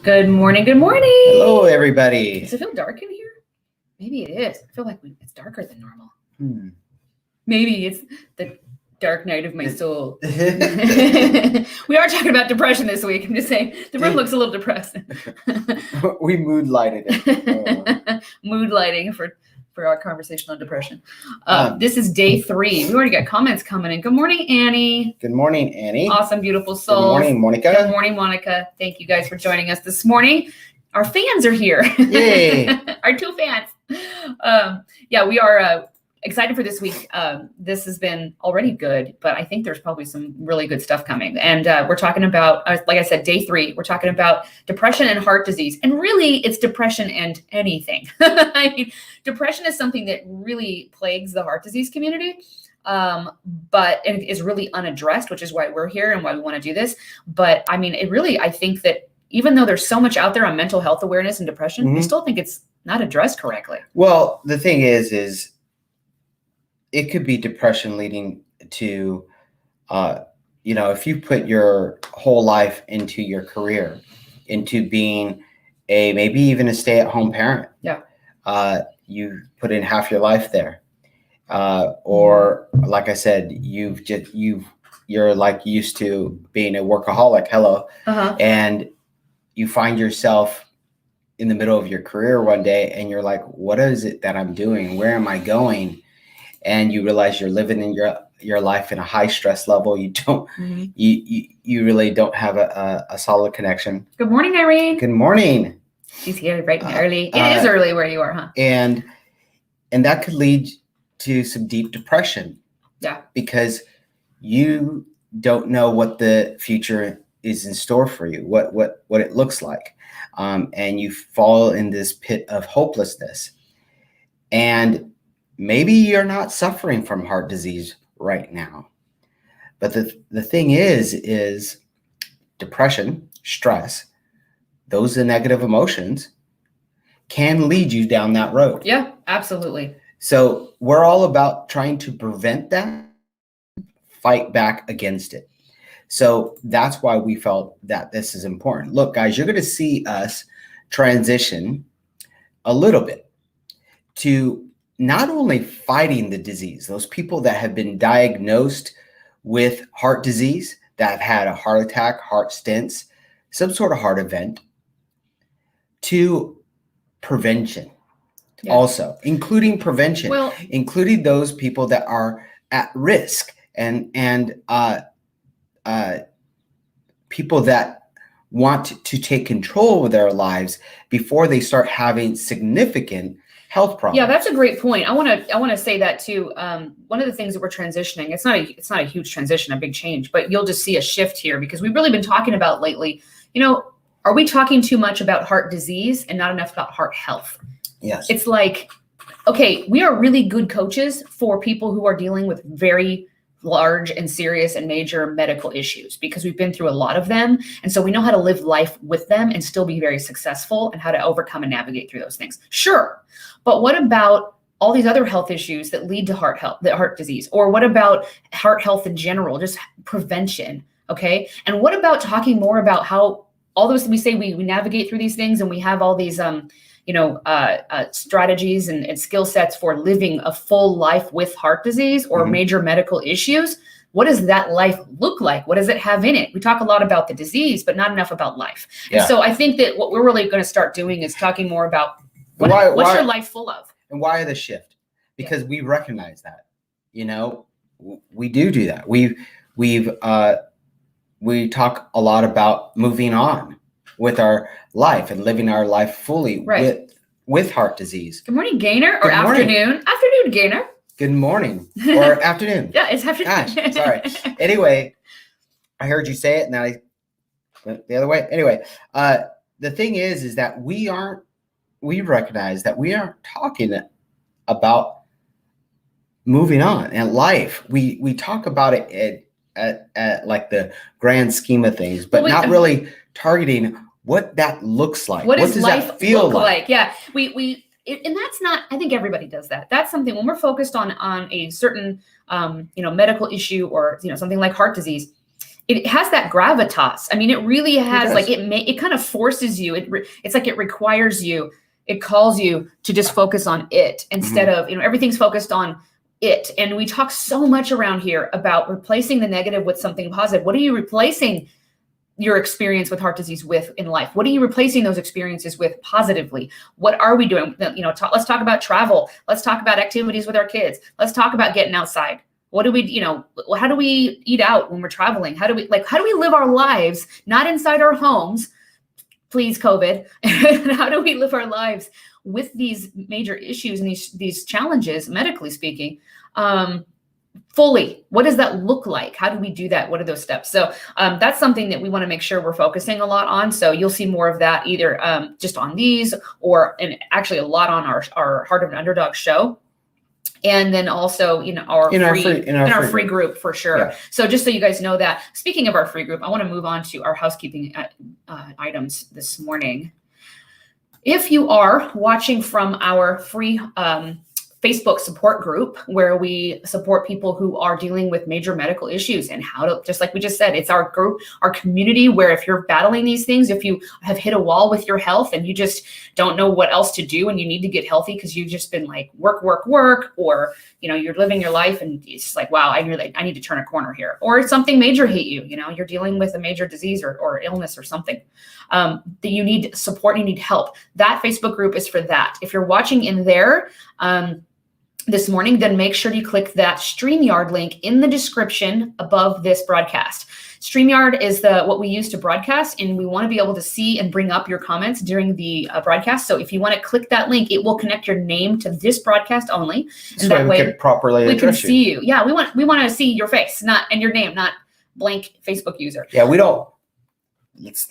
Good morning. Good morning. Hello, everybody. Does it feel dark in here? Maybe it is. I feel like it's darker than normal. Maybe it's the dark night of my soul. We are talking about depression this week. I'm just saying the room looks a little depressed. We mood lighted it. Mood lighting for our conversation on depression. This is day 3. We already got comments coming in. Good morning, Annie. Good morning, Annie. Awesome, beautiful souls. Good morning, Monica. Good morning, Monica. Thank you guys for joining us this morning. Our fans are here. Yay. Our 2 fans. We are excited for this week. This has been already good, but I think there's probably some really good stuff coming. And we're talking about, like I said, day 3, we're talking about depression and heart disease. And really, it's depression and anything. I mean, depression is something that really plagues the heart disease community, but it is really unaddressed, which is why we're here and why we want to do this. But I mean, I think that even though there's so much out there on mental health awareness and depression, I still think it's not addressed correctly. Well, the thing is it could be depression leading to, if you put your whole life into your career, into being maybe even a stay-at-home parent. Yeah. You put in half your life there. Or like I said, you're like used to being a workaholic. Hello. And you find yourself in the middle of your career one day and you're like, what is it that I'm doing? Where am I going? And you realize you're living in your life in a high stress level. You don't, you really don't have a solid connection. Good morning, Irene. Good morning. She's here bright and early. It is early where you are, huh? And that could lead to some deep depression. Yeah. Because you don't know what the future is in store for you, what it looks like. And you fall in this pit of hopelessness. And maybe you're not suffering from heart disease right now. But the thing is depression, stress, those are negative emotions can lead you down that road. Yeah, absolutely. So we're all about trying to prevent that, fight back against it. So that's why we felt that this is important. Look, guys, you're going to see us transition a little bit to not only fighting the disease, those people that have been diagnosed with heart disease, that have had a heart attack, heart stents, some sort of heart event, to prevention. Yeah. Also, including prevention, including those people that are at risk and people that want to take control of their lives before they start having significant health problems. Yeah, that's a great point. I want to say that too. One of the things that we're transitioning, it's not a huge transition, a big change, but you'll just see a shift here because we've really been talking about lately, are we talking too much about heart disease and not enough about heart health? Yes. It's like, okay, we are really good coaches for people who are dealing with very large and serious and major medical issues because we've been through a lot of them. And so we know how to live life with them and still be very successful and how to overcome and navigate through those things. Sure. But what about all these other health issues that lead to heart disease? Or what about heart health in general, just prevention? Okay. And what about talking more about how all those, we say we navigate through these things and we have all these, strategies and skill sets for living a full life with heart disease or major medical issues. What does that life look like? What does it have in it? We talk a lot about the disease, but not enough about life. Yeah. And so I think that what we're really going to start doing is talking more about what's your life full of? And why the shift? Because we recognize that, we do that. We talk a lot about moving on with our life and living our life fully with heart disease. Good morning, Gaynor, or afternoon. Afternoon, Gaynor. Good morning or afternoon. Yeah, it's afternoon. Gosh, sorry. Anyway, I heard you say it and then I went the other way. Anyway, the thing is that we recognize that we aren't talking about moving on in life. We talk about it at like the grand scheme of things, but not really targeting what that looks like. What does life that feel like? Yeah, and that's not. I think everybody does that. That's something when we're focused on a certain medical issue or something like heart disease. it has that gravitas. I mean, it really has, does. like, it kind of forces you. It's like it requires you. It calls you to just focus on it instead of, everything's focused on it. And we talk so much around here about replacing the negative with something positive. What are you replacing your experience with heart disease with in life? What are you replacing those experiences with positively? What are we doing? Let's talk about travel. Let's talk about activities with our kids. Let's talk about getting outside. What do we, how do we eat out when we're traveling? How do we live our lives, not inside our homes? Please, COVID. And how do we live our lives with these major issues and these challenges, medically speaking, fully? What does that look like? How do we do that? What are those steps? So that's something that we want to make sure we're focusing a lot on. So you'll see more of that either just on these and actually a lot on our Heart of an Underdog show. And then also, our free group for sure. Yeah. So just so you guys know that, speaking of our free group, I want to move on to our housekeeping items this morning. If you are watching from our free Facebook support group, where we support people who are dealing with major medical issues and how to, just like we just said, it's our group, our community, where if you're battling these things, if you have hit a wall with your health and you just don't know what else to do and you need to get healthy because you've just been like work, or, you're living your life and it's just like, wow, I need to turn a corner here, or something major hit you, you're dealing with a major disease or illness or something, that you need support, you need help. That Facebook group is for that. If you're watching in there, this morning, then make sure you click that StreamYard link in the description above this broadcast. StreamYard is what we use to broadcast, and we want to be able to see and bring up your comments during the broadcast. So if you want to click that link, it will connect your name to this broadcast only, and that way we can see you. Yeah, we want to see your face, and your name, not blank Facebook user. Yeah, we don't.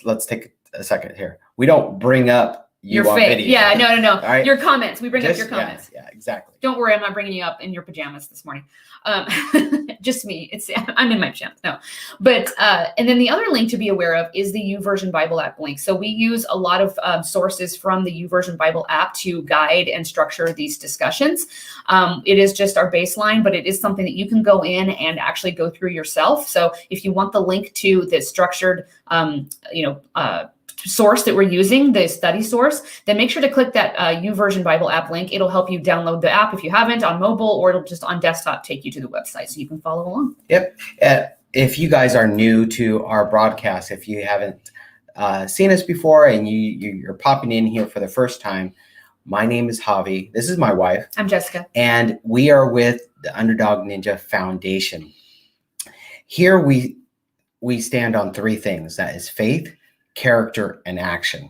Let's take a second here. We don't bring up your face. Yeah, no. Right. Your comments. We bring up your comments. Yeah, exactly. Don't worry, I'm not bringing you up in your pajamas this morning. Just me. I'm in my pajamas. No, but and then the other link to be aware of is the YouVersion Bible app link. So we use a lot of sources from the YouVersion Bible app to guide and structure these discussions. It is just our baseline, but it is something that you can go in and actually go through yourself. So if you want the link to the structured, source that we're using, the study source, then make sure to click that YouVersion Bible app link. It'll help you download the app if you haven't on mobile, or it'll just on desktop take you to the website so you can follow along. Yep. If you guys are new to our broadcast, if you haven't seen us before and you're popping in here for the first time, my name is Javie. This is my wife. I'm Jessica. And we are with the Underdog Ninja Foundation. Here we stand on three things. That is faith, character, and action.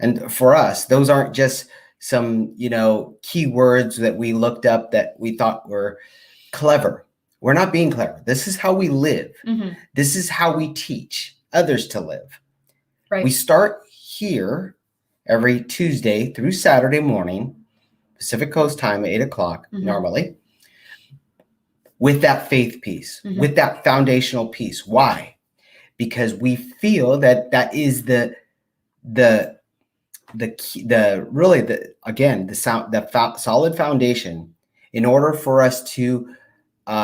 And for us, those aren't just some, keywords that we looked up that we thought were clever. We're not being clever. This is how we live. Mm-hmm. This is how we teach others to live. Right. We start here every Tuesday through Saturday morning, Pacific Coast time, 8:00 mm-hmm. normally, with that faith piece, mm-hmm. with that foundational piece. Why? Because we feel that is the solid foundation in order for us to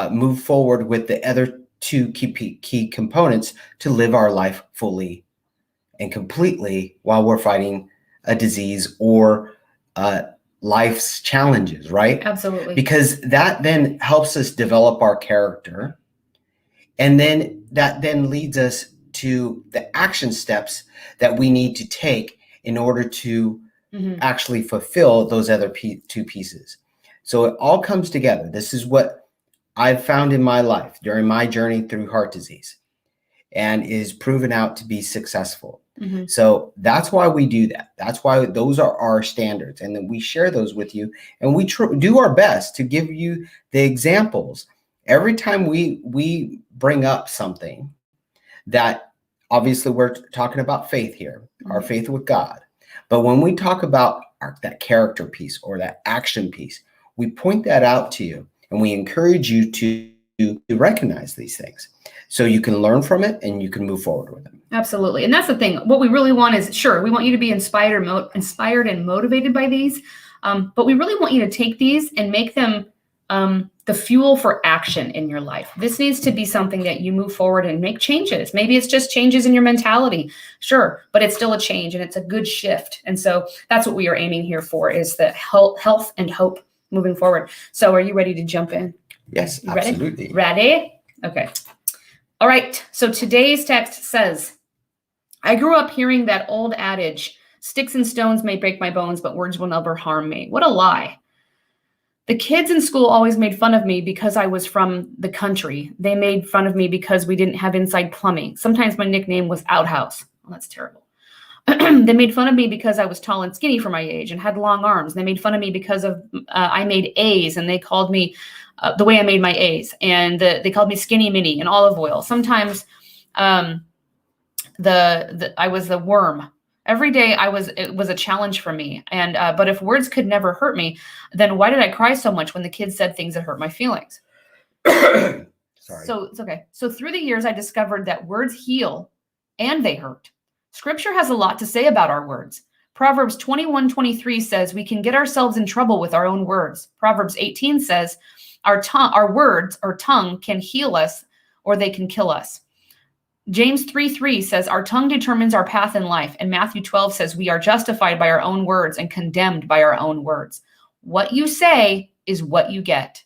move forward with the other two key components to live our life fully and completely while we're fighting a disease or life's challenges, right? Absolutely. Because that then helps us develop our character. And then that then leads us to the action steps that we need to take in order to mm-hmm. actually fulfill those other two pieces. So it all comes together. This is what I've found in my life during my journey through heart disease and is proven out to be successful. Mm-hmm. So that's why we do that. That's why those are our standards. And then we share those with you, and we do our best to give you the examples. Every time we bring up something that, obviously we're talking about faith here, mm-hmm. our faith with God. But when we talk about that character piece or that action piece, we point that out to you, and we encourage you to recognize these things so you can learn from it and you can move forward with them. Absolutely. And that's the thing. What we really want is, sure, we want you to be inspired and motivated by these, but we really want you to take these and make them the fuel for action in your life. This needs to be something that you move forward and make changes. Maybe it's just changes in your mentality. Sure, but it's still a change and it's a good shift. And so that's what we are aiming here for, is the health and hope moving forward. So are you ready to jump in? Yes, You ready? absolutely. Ready? Okay. All right. So today's text says, I grew up hearing that old adage, sticks and stones may break my bones, but words will never harm me. What a lie. The kids in school always made fun of me because I was from the country. They made fun of me because we didn't have inside plumbing. Sometimes my nickname was Outhouse. Well, that's terrible. They made fun of me because I was tall and skinny for my age and had long arms. They made fun of me because of I made A's, and they called me the way I made my A's. And they called me Skinny Minnie and Olive Oil. Sometimes I was the worm. Every day it was a challenge for me. And but if words could never hurt me, then why did I cry so much when the kids said things that hurt my feelings? Sorry. So it's okay. So through the years, I discovered that words heal and they hurt. Scripture has a lot to say about our words. Proverbs 21:23 says we can get ourselves in trouble with our own words. Proverbs 18 says our tongue can heal us or they can kill us. James 3:3 says our tongue determines our path in life. And Matthew 12 says we are justified by our own words and condemned by our own words. What you say is what you get.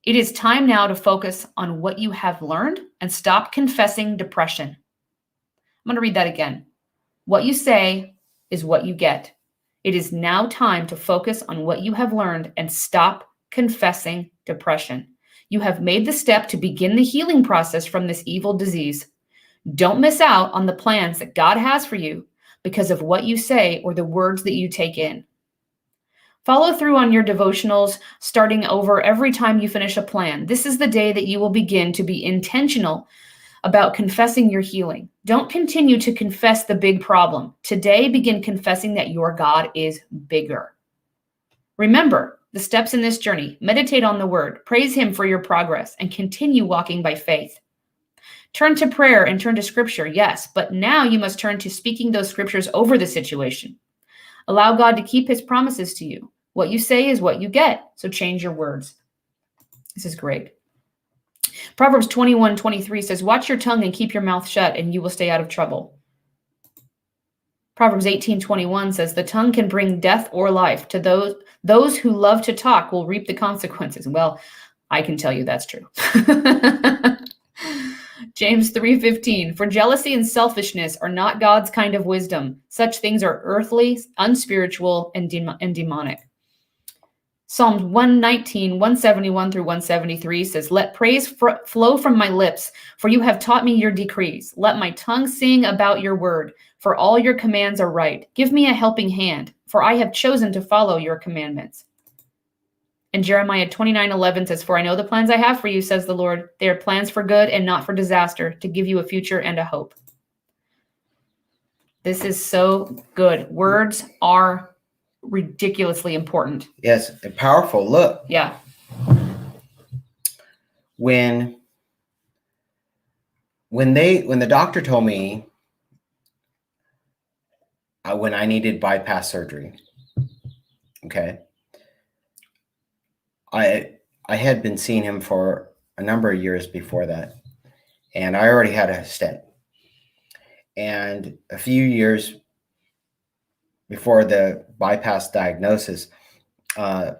It is time now to focus on what you have learned and stop confessing depression. I'm going to read that again. What you say is what you get. It is now time to focus on what you have learned and stop confessing depression. You have made the step to begin the healing process from this evil disease. Don't miss out on the plans that God has for you because of what you say or the words that you take in. Follow through on your devotionals, starting over every time you finish a plan. This is the day that you will begin to be intentional about confessing your healing. Don't continue to confess the big problem. Today, begin confessing that your God is bigger. Remember the steps in this journey. Meditate on the word, praise him for your progress, and continue walking by faith. Turn to prayer and turn to scripture, yes, but now you must turn to speaking those scriptures over the situation. Allow God to keep his promises to you. What you say is what you get, so change your words. This is great. Proverbs 21:23 says, watch your tongue and keep your mouth shut, and you will stay out of trouble. Proverbs 18:21 says, the tongue can bring death or life. To those who love to talk will reap the consequences. Well, I can tell you that's true. James 3:15, for jealousy and selfishness are not God's kind of wisdom. Such things are earthly, unspiritual, and demonic. Psalms 119, 171 through 173 says, let praise flow from my lips, for you have taught me your decrees. Let my tongue sing about your word, for all your commands are right. Give me a helping hand, for I have chosen to follow your commandments. And Jeremiah 29:11 says, for I know the plans I have for you, says the Lord. They are plans for good and not for disaster, to give you a future and a hope. This is so good. Words are ridiculously important. Yes, powerful. Look. Yeah. When the doctor told me when I needed bypass surgery, okay, I had been seeing him for a number of years before that, and I already had a stent. And a few years before the bypass diagnosis, that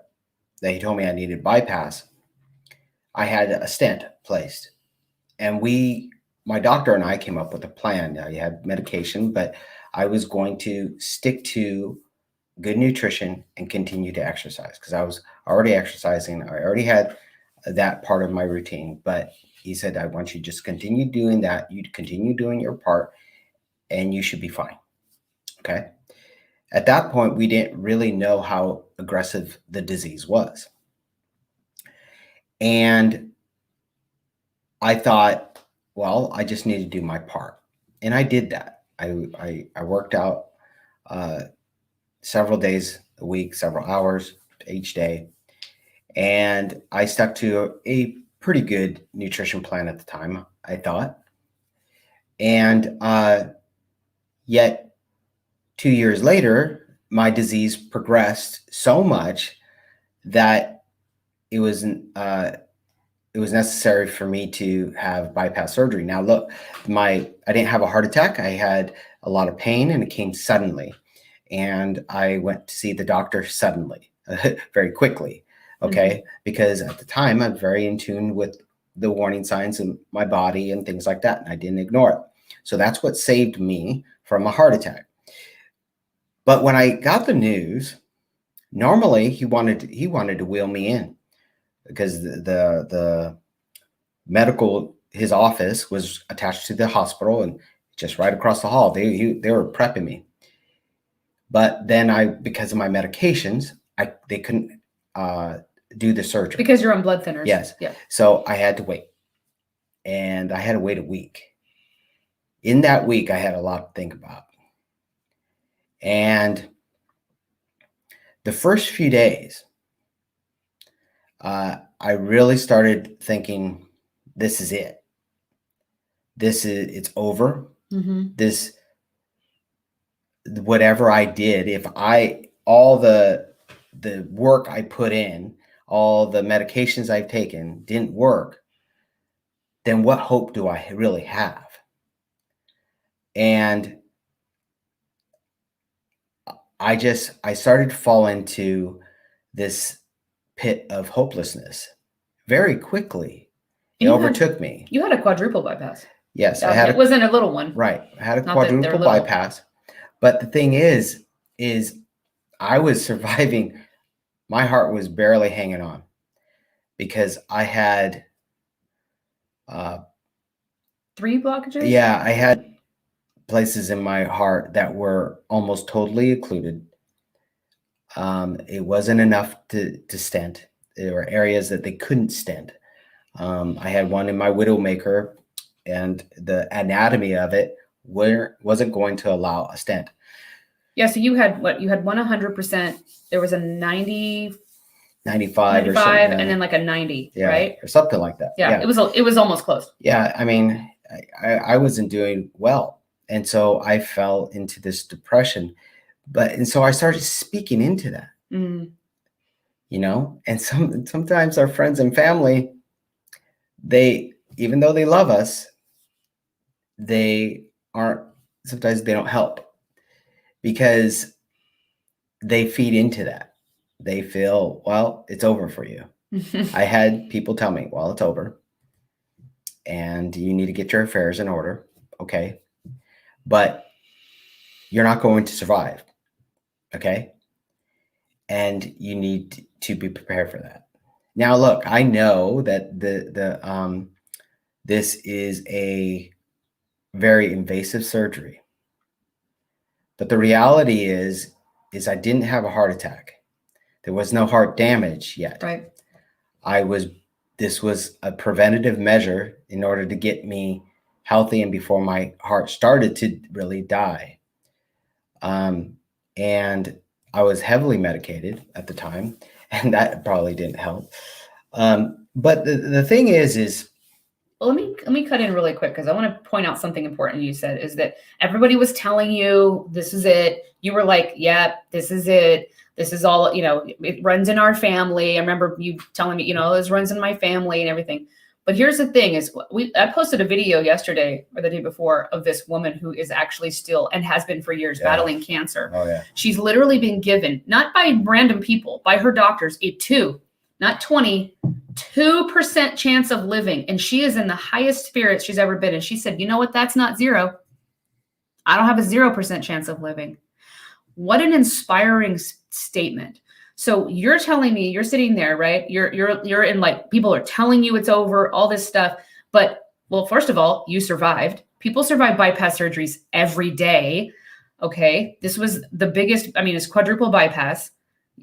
he told me I needed bypass, I had a stent placed. And my doctor and I came up with a plan. I had medication, but I was going to stick to good nutrition and continue to exercise because I was already exercising. I already had that part of my routine, but he said, I want you to just continue doing that. You continue doing your part and you should be fine. Okay. At that point, we didn't really know how aggressive the disease was. And I thought, well, I just need to do my part. And I did that. I worked out several days a week, several hours each day. And I stuck to a pretty good nutrition plan at the time, I thought. And yet 2 years later, my disease progressed so much that it was it was necessary for me to have bypass surgery. Now, look, I didn't have a heart attack. I had a lot of pain, and it came suddenly. And I went to see the doctor suddenly, very quickly. Okay, because at the time I'm very in tune with the warning signs in my body and things like that, and I didn't ignore it. So that's what saved me from a heart attack. But when I got the news, normally he wanted to wheel me in because the medical, his office was attached to the hospital and just right across the hall. They were prepping me. But then because of my medications, they couldn't do the surgery. Because you're on blood thinners. Yes. Yeah. So I had to wait. And I had to wait a week. In that week, I had a lot to think about. And the first few days, I really started thinking, this is it. It's over. This, whatever I did, all the work I put in, all the medications I've taken didn't work, then what hope do I really have? And I started to fall into this pit of hopelessness very quickly. It overtook me. You had a quadruple bypass. Yes, it wasn't a little one. Right. I had a quadruple bypass. But the thing is I was surviving. My heart was barely hanging on because I had 3 blockages? Yeah, I had places in my heart that were almost totally occluded. It wasn't enough to stent. There were areas that they couldn't stent. I had one in my widowmaker, and the anatomy of it wasn't going to allow a stent. Yeah, so you had what? You had 100%. There was a 90, 95 or something, and then like a 90, right? Or something like that. Yeah, it was almost close. Yeah, I mean, I wasn't doing well. And so I fell into this depression. And so I started speaking into that. And sometimes our friends and family, even though they love us, sometimes they don't help because they feed into that. They feel, well, it's over for you. I had people tell me, well, it's over and you need to get your affairs in order. Okay. But you're not going to survive. Okay. And you need to be prepared for that. Now, look, I know that this is a very invasive surgery, but the reality is I didn't have a heart attack. There was no heart damage yet. Right. This was a preventative measure in order to get me healthy and before my heart started to really die. And I was heavily medicated at the time, and that probably didn't help. But the thing is well, let me cut in really quick because I want to point out something important you said is that everybody was telling you this is it. You were like, yeah, this is it. This is all, it runs in our family. I remember you telling me, this runs in my family and everything. But here's the thing is I posted a video yesterday or the day before of this woman who is actually still and has been for years battling cancer. Oh, yeah. She's literally been given, not by random people, by her doctors, a 2% chance of living. And she is in the highest spirits she's ever been. And she said, you know what? That's not 0. I don't have a 0% chance of living. What an inspiring statement. So you're telling me you're sitting there, right? You're in like, people are telling you it's over, all this stuff. But well, first of all, you survived. People survive bypass surgeries every day. Okay. This was the biggest, it's quadruple bypass.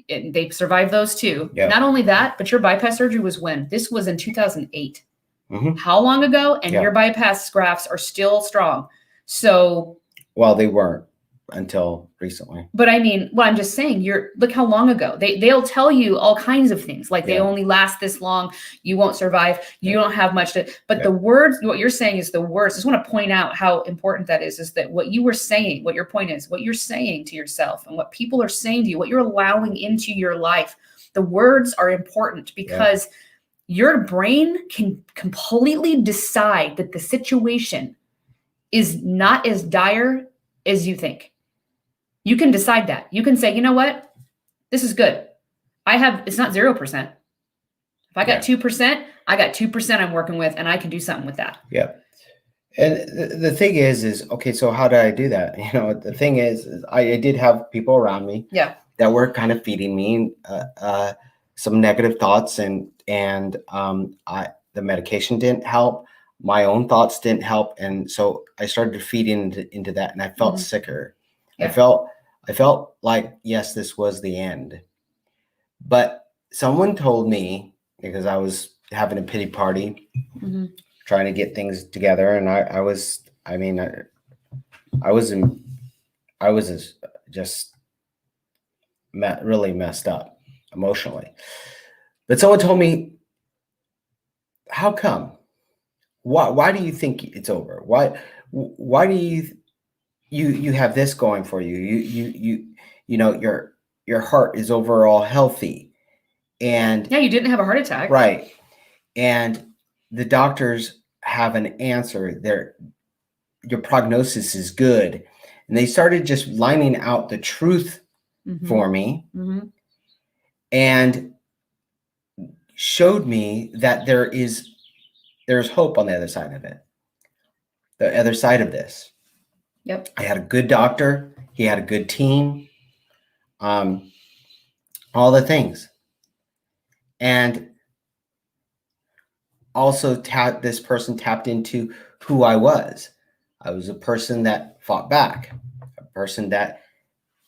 They survived those too. Yeah. Not only that, but your bypass surgery was when? This was in 2008. Mm-hmm. How long ago? And your bypass grafts are still strong. So. Well, they weren't until recently. But I'm just saying, look how long ago. They'll tell you all kinds of things, like they only last this long, you won't survive, you don't have much to, but the words, what you're saying is the words. I just want to point out how important that is that what you were saying, what your point is, what you're saying to yourself and what people are saying to you, what you're allowing into your life, the words are important because your brain can completely decide that the situation is not as dire as you think. You can decide that. You can say, you know what? This is good. It's not 0%. If I got 2%, I got 2% I'm working with, and I can do something with that. Yeah. And the thing is, okay, so how did I do that? The thing is I did have people around me that were kind of feeding me some negative thoughts, and the medication didn't help. My own thoughts didn't help. And so I started to feed into that, and I felt sicker. Yeah. I felt like, yes, this was the end. But someone told me, because I was having a pity party, trying to get things together, and I was just really messed up emotionally. But someone told me, how come? Why do you think it's over? Why do you have this going for you? Your heart is overall healthy, and you didn't have a heart attack, right? And the doctors have an answer. Your prognosis is good, and they started just lining out the truth for me, and showed me that there's hope on the other side of it. The other side of this. Yep. I had a good doctor. He had a good team. All the things. And also this person tapped into who I was. I was a person that fought back. A person that,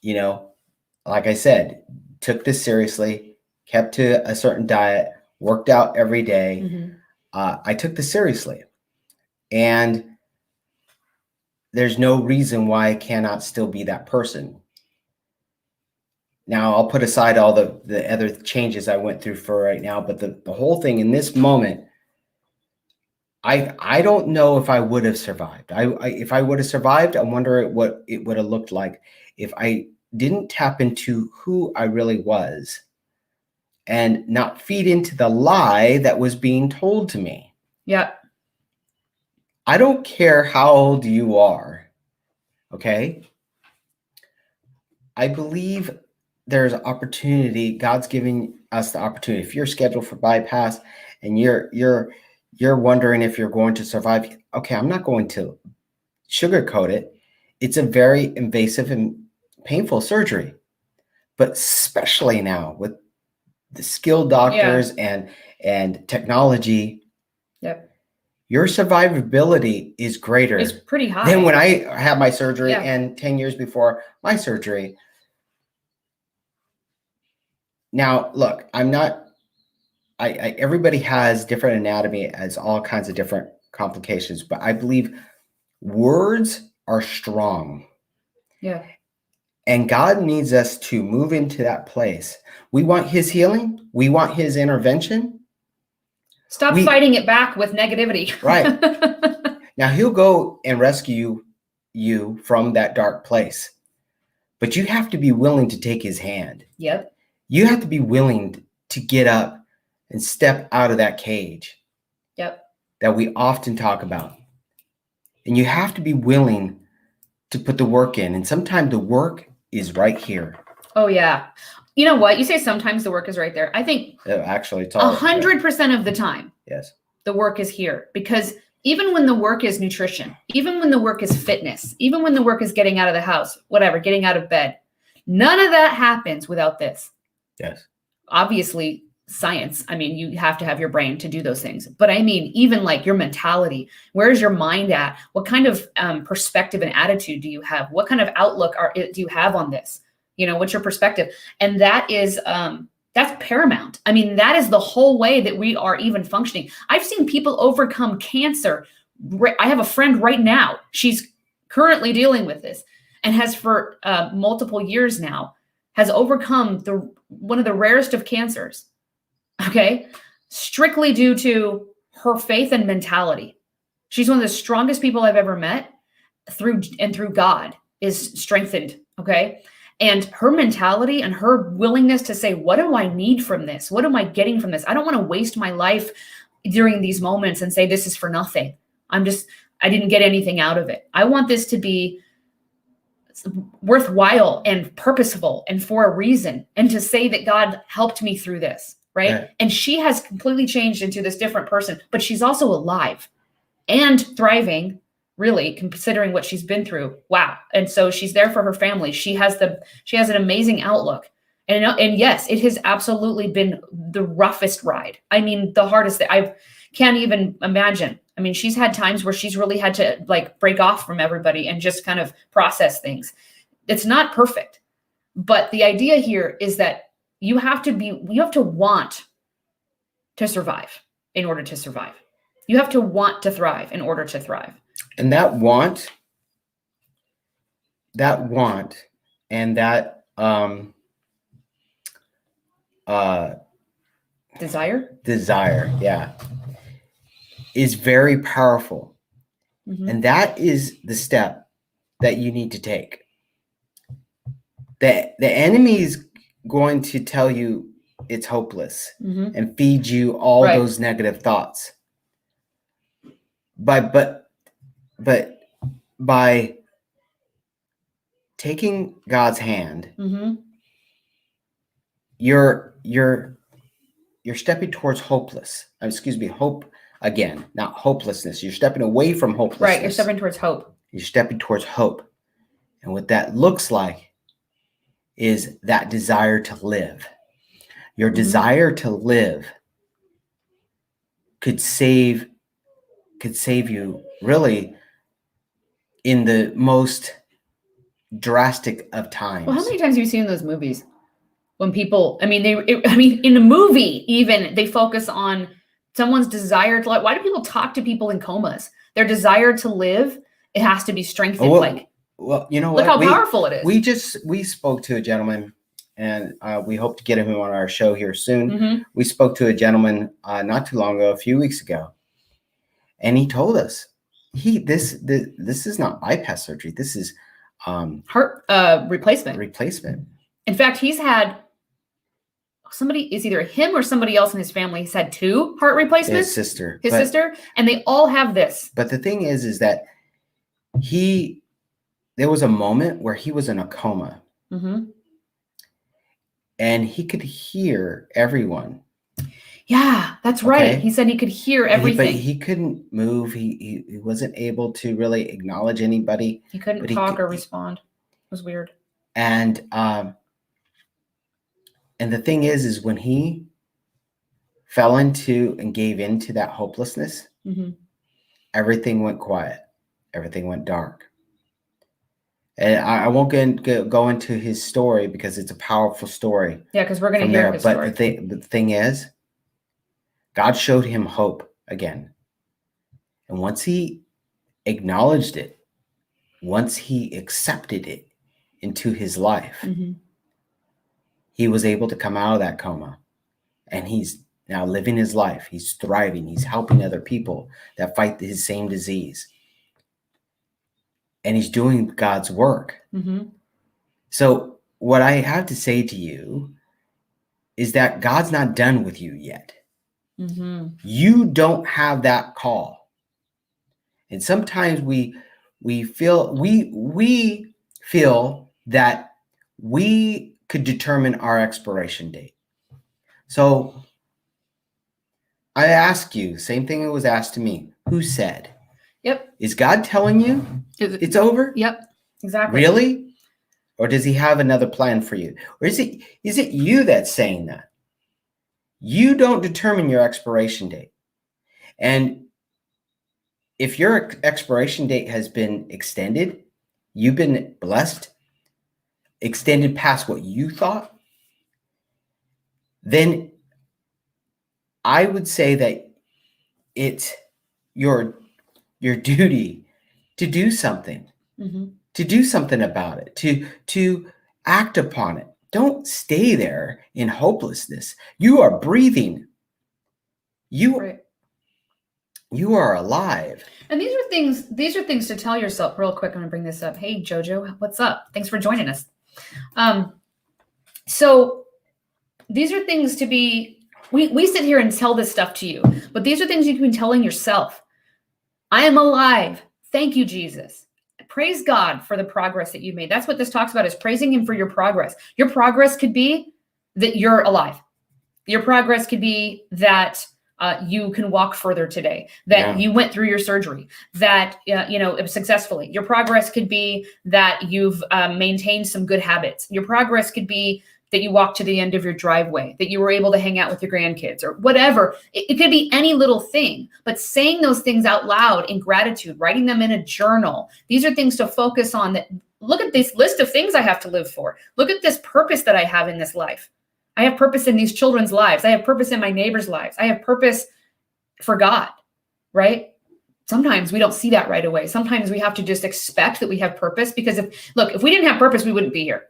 like I said, took this seriously, kept to a certain diet, worked out every day. I took this seriously. And there's no reason why I cannot still be that person. Now, I'll put aside all the other changes I went through for right now, but the whole thing in this moment, I don't know if I would have survived. If I would have survived, I wonder what it would have looked like if I didn't tap into who I really was and not feed into the lie that was being told to me. Yeah. I don't care how old you are, okay? I believe there's opportunity. God's giving us the opportunity. If you're scheduled for bypass and you're wondering if you're going to survive, okay, I'm not going to sugarcoat it. It's a very invasive and painful surgery, but especially now with the skilled doctors and technology. Yep. Your survivability is greater. It's pretty high. Than when I had my surgery and 10 years before my surgery. Now, look, everybody has different anatomy, as all kinds of different complications, but I believe words are strong. Yeah. And God needs us to move into that place. We want his healing. We want his intervention. Stop fighting it back with negativity. Right. Now, he'll go and rescue you from that dark place, but you have to be willing to take his hand. Yep. You have to be willing to get up and step out of that cage. Yep. That we often talk about. And you have to be willing to put the work in. And sometimes the work is right here. Oh, yeah. You know what? You say sometimes the work is right there. I think actually it's all 100% of the time. Yes. The work is here, because even when the work is nutrition, even when the work is fitness, even when the work is getting out of the house, whatever, getting out of bed, none of that happens without this. Yes. Obviously, science. I mean, you have to have your brain to do those things. But I mean, even like your mentality, where's your mind at? What kind of perspective and attitude do you have? What kind of outlook do you have on this? What's your perspective? And that is, that's paramount. I mean, that is the whole way that we are even functioning. I've seen people overcome cancer. I have a friend right now. She's currently dealing with this and has for multiple years now, has overcome one of the rarest of cancers. Okay. Strictly due to her faith and mentality. She's one of the strongest people I've ever met through God is strengthened. Okay. And her mentality and her willingness to say, what do I need from this? What am I getting from this? I don't want to waste my life during these moments and say, this is for nothing. I didn't get anything out of it. I want this to be worthwhile and purposeful and for a reason, and to say that God helped me through this, right? And she has completely changed into this different person, but she's also alive and thriving, really, considering what she's been through. Wow. And so she's there for her family. She has an amazing outlook. And yes, it has absolutely been the roughest ride. I mean, the hardest that I can't even imagine. I mean, she's had times where she's really had to like break off from everybody and just kind of process things. It's not perfect, but the idea here is that you have to want to survive in order to survive. You have to want to thrive in order to thrive. And that want and that desire, yeah, is very powerful. Mm-hmm. And that is the step that you need to take. The enemy is going to tell you it's hopeless, mm-hmm. and feed you all those negative thoughts. But by taking God's hand, mm-hmm. you're stepping towards hope again, not hopelessness. You're stepping away from hopelessness. Right, you're stepping towards hope. You're stepping towards hope. And what that looks like is that desire to live. Your mm-hmm. desire to live could save you really in the most drastic of times. Well, how many times have you seen those movies when people, in a movie, even they focus on someone's desire to live. Why do people talk to people in comas? Their desire to live, it has to be strengthened. Well, you know look what? Look how powerful it is. We spoke to a gentleman, and we hope to get him on our show here soon. Mm-hmm. We spoke to a gentleman not too long ago, a few weeks ago, and he told us this is not bypass surgery. This is heart replacement. In fact, he's had somebody, is either him or somebody else in his family, has had 2 heart replacements. His sister, and they all have this. But the thing is that there was a moment where he was in a coma, mm-hmm. and he could hear everyone. Yeah, that's right. He said he could hear everything. But he couldn't move. He wasn't able to really acknowledge anybody. He couldn't talk or respond. It was weird. And the thing is when he fell into and gave into that hopelessness, mm-hmm. everything went quiet. Everything went dark. And I won't go into his story because it's a powerful story. Yeah, because we're going to hear his story. But the thing is, God showed him hope again. And once he acknowledged it, once he accepted it into his life, mm-hmm. he was able to come out of that coma. And he's now living his life. He's thriving. He's helping other people that fight his same disease. And he's doing God's work. Mm-hmm. So what I have to say to you is that God's not done with you yet. Mm-hmm. You don't have that call. And sometimes we feel that we could determine our expiration date. So I ask you, same thing that was asked to me, who said? Yep. Is God telling you it's over? Yep, exactly. Really? Or does he have another plan for you? Or is it you that's saying that? You don't determine your expiration date. And if your expiration date has been extended, you've been blessed, extended past what you thought, then I would say that it's your duty to do something, mm-hmm. to do something about it, to act upon it. Don't stay there in hopelessness. You are breathing. You are alive. And these are things to tell yourself real quick. I'm going to bring this up. Hey, Jojo, what's up? Thanks for joining us. So these are things to be, we sit here and tell this stuff to you, but these are things you can be telling yourself. I am alive. Thank you, Jesus. Praise God for the progress that you made. That's what this talks about, is praising him for your progress. Your progress could be that you're alive. Your progress could be that you can walk further today, that you went through your surgery, that, successfully. Your progress could be that you've maintained some good habits. Your progress could be that you walked to the end of your driveway, that you were able to hang out with your grandkids or whatever. It could be any little thing, but saying those things out loud in gratitude, writing them in a journal. These are things to focus on. That look at this list of things I have to live for. Look at this purpose that I have in this life. I have purpose in these children's lives. I have purpose in my neighbors' lives. I have purpose for God, right? Sometimes we don't see that right away. Sometimes we have to just expect that we have purpose, because if we didn't have purpose, we wouldn't be here.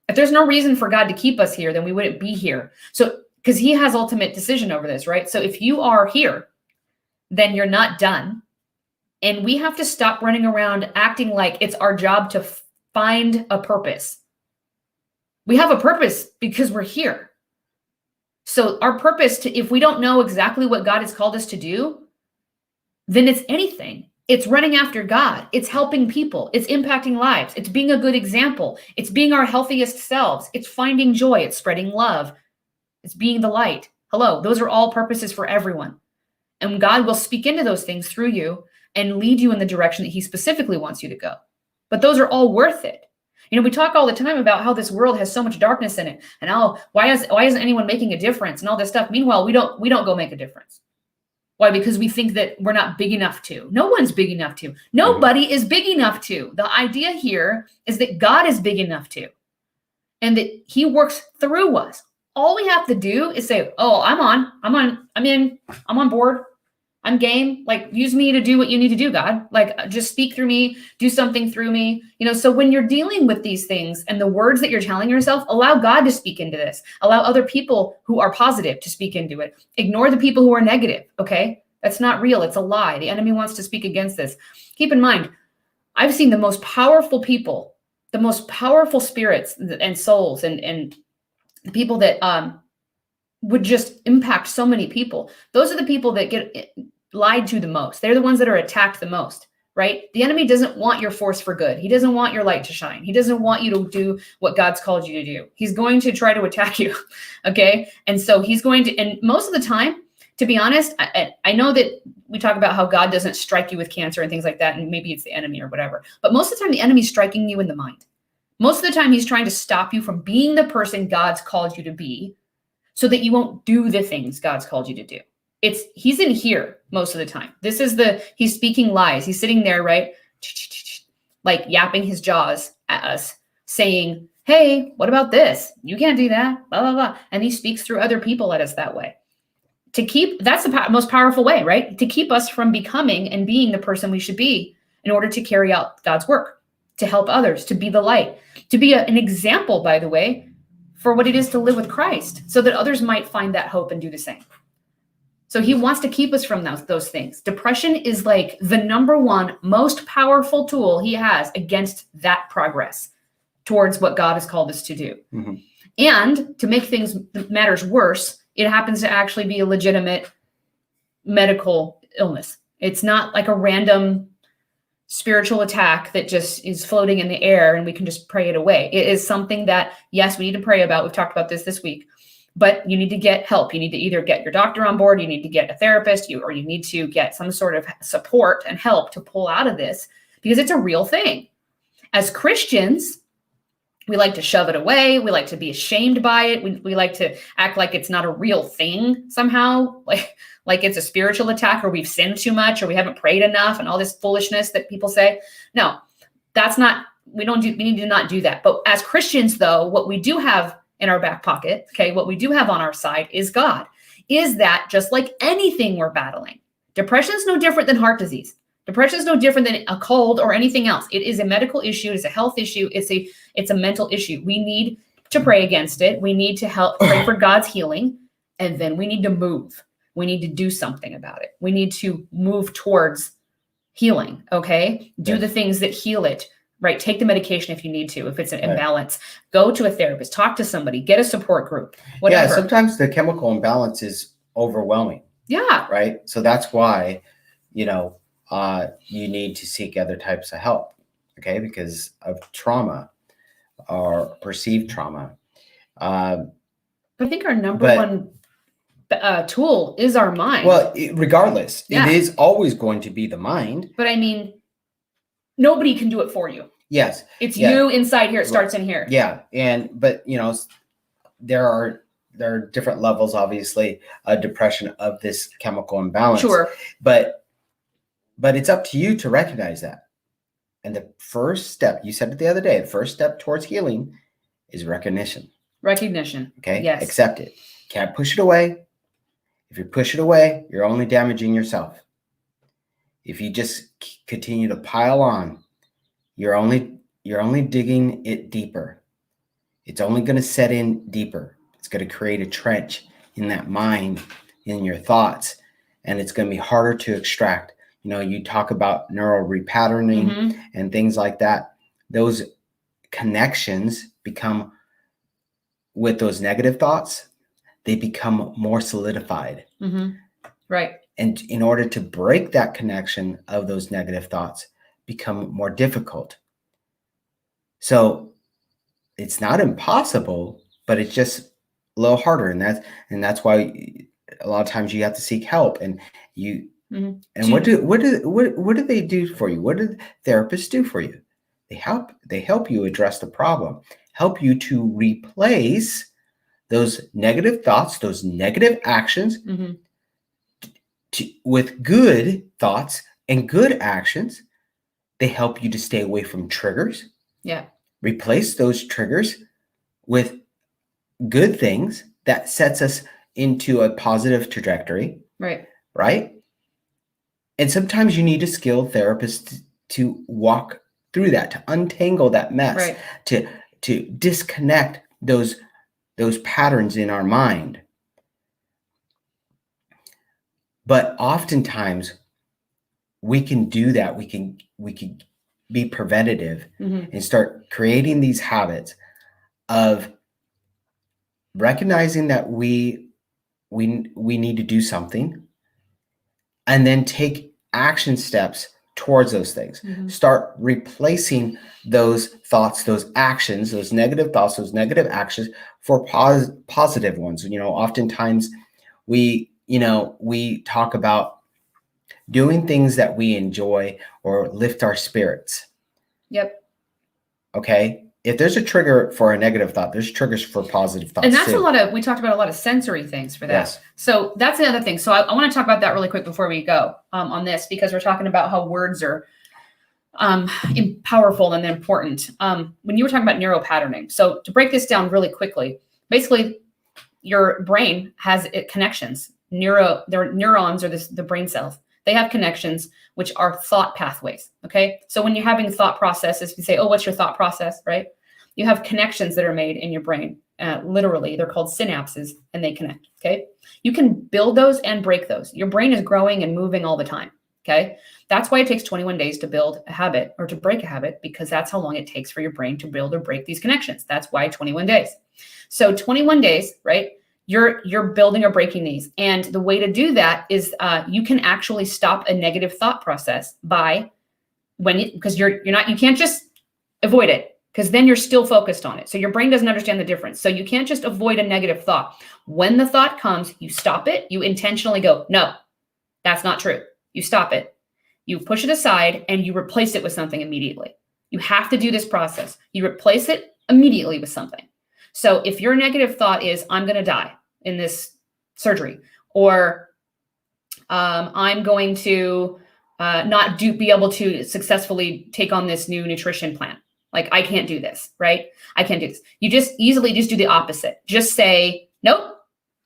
If there's no reason for God to keep us here, then we wouldn't be here. So, because he has ultimate decision over this, right? So if you are here, then you're not done. And we have to stop running around acting like it's our job to find a purpose. We have a purpose because we're here. So our purpose, if we don't know exactly what God has called us to do, then it's anything. It's running after God. It's helping people. It's impacting lives. It's being a good example. It's being our healthiest selves. It's finding joy. It's spreading love. It's being the light. Hello, those are all purposes for everyone. And God will speak into those things through you and lead you in the direction that he specifically wants you to go. But those are all worth it. We talk all the time about how this world has so much darkness in it, and why isn't anyone making a difference and all this stuff. Meanwhile, we don't go make a difference. Why? Because we think that we're not big enough to. No one's big enough to. Nobody is big enough to. The idea here is that God is big enough to, and that he works through us. All we have to do is say, oh, I'm in, I'm on board. I'm game. Use me to do what you need to do, God. Just speak through me, do something through me. So when you're dealing with these things and the words that you're telling yourself, allow God to speak into this. Allow other people who are positive to speak into it. Ignore the people who are negative, okay? That's not real. It's a lie. The enemy wants to speak against this. Keep in mind, I've seen the most powerful people, the most powerful spirits and souls and the people that would just impact so many people. Those are the people that get lied to the most. They're the ones that are attacked the most, right? The enemy doesn't want your force for good. He doesn't want your light to shine. He doesn't want you to do what God's called you to do. He's going to try to attack you, okay? And so he's going to, and most of the time, to be honest, I know that we talk about how God doesn't strike you with cancer and things like that, and maybe it's the enemy or whatever. But most of the time, the enemy's striking you in the mind. Most of the time, he's trying to stop you from being the person God's called you to be, so that you won't do the things God's called you to do. He's in here most of the time. He's speaking lies. He's sitting there, right? Yapping his jaws at us, saying, hey, what about this? You can't do that, blah, blah, blah. And he speaks through other people at us that way. That's the most powerful way, right? To keep us from becoming and being the person we should be in order to carry out God's work, to help others, to be the light, to be an example, by the way, for what it is to live with Christ, so that others might find that hope and do the same. So he wants to keep us from those things. Depression is the number one most powerful tool he has against that progress towards what God has called us to do. Mm-hmm. And to make matters worse, it happens to actually be a legitimate medical illness. It's not like a random spiritual attack that just is floating in the air and we can just pray it away. It is something that, yes, we need to pray about. We've talked about this week, but you need to get help. You need to either get your doctor on board, you need to get a therapist, or you need to get some sort of support and help to pull out of this, because it's a real thing. As Christians, we like to shove it away. We like to be ashamed by it. We like to act like it's not a real thing somehow, like it's a spiritual attack, or we've sinned too much, or we haven't prayed enough, and all this foolishness that people say. No, we need to not do that. But as Christians, though, what we do have in our back pocket, okay, what we do have on our side is God. Is that just like anything we're battling? Depression is no different than heart disease. Depression is no different than a cold or anything else. It is a medical issue. It's a health issue. It's a mental issue. We need to pray against it. We need to pray for God's healing, and then we need to move. We need to do something about it. We need to move towards healing, okay? Do the things that heal it. right? Take the medication if you need to, if it's an imbalance. Go to a therapist, talk to somebody, get a support group, whatever. Yeah, sometimes the chemical imbalance is overwhelming. Yeah. Right. So that's why, you need to seek other types of help. Okay. Because of trauma or perceived trauma. But I think our number one tool is our mind. Well, regardless, Yeah. it is always going to be the mind. But I mean, nobody can do it for you. Yes. It's you inside here. It starts in here. Yeah. But there are different levels, obviously, depression of this chemical imbalance. Sure. But it's up to you to recognize that. And the first step, you said it the other day, the first step towards healing is recognition. Recognition. Okay. Yes. Accept it. Can't push it away. If you push it away, you're only damaging yourself. If you just continue to pile on, you're only digging it deeper. It's only going to set in deeper. It's going to create a trench in that mind, in your thoughts, and it's going to be harder to extract. You talk about neural repatterning and things like that. Those connections become, with those negative thoughts, they become more solidified. Right. And in order to break that connection of those negative thoughts, become more difficult. So it's not impossible, but it's just a little harder. And that's why a lot of times you have to seek help. And you and what do they do for you? What do therapists do for you? They help you address the problem, help you to replace those negative thoughts, those negative actions with good thoughts and good actions. They help you to stay away from triggers. Yeah. Replace those triggers with good things that sets us into a positive trajectory. Right. Right. And sometimes you need a skilled therapist to walk through that, to untangle that mess, to disconnect those patterns in our mind. But oftentimes we can do that. We can be preventative and start creating these habits of recognizing that we need to do something, and then take action steps towards those things. Start replacing those thoughts, those actions, those negative thoughts, those negative actions for positive ones. Oftentimes we talk about doing things that we enjoy or lift our spirits. Yep. Okay. If there's a trigger for a negative thought, there's triggers for positive thoughts. And that's we talked about a lot of sensory things for that. Yes. So that's the other thing. So I want to talk about that really quick before we go on this, because we're talking about how words are powerful and important. When you were talking about neuropatterning. So to break this down really quickly, basically your brain has connections. Their neurons are the brain cells. They have connections, which are thought pathways. Okay. So when you're having thought processes, you say, oh, what's your thought process? Right. You have connections that are made in your brain. Literally, they're called synapses, and they connect. Okay. You can build those and break those. Your brain is growing and moving all the time. Okay. That's why it takes 21 days to build a habit or to break a habit, because that's how long it takes for your brain to build or break these connections. That's why 21 days. So 21 days, right? You're building or breaking these. And the way to do that is you can actually stop a negative thought process because you can't just avoid it, because then you're still focused on it. So your brain doesn't understand the difference. So you can't just avoid a negative thought. When the thought comes, you stop it. You intentionally go, no, that's not true. You stop it. You push it aside and you replace it with something immediately. You have to do this process. You replace it immediately with something. So if your negative thought is, I'm going to die in this surgery, or I'm going to not be able to successfully take on this new nutrition plan. Like, I can't do this, right? I can't do this. You just easily just do the opposite. Just say, nope,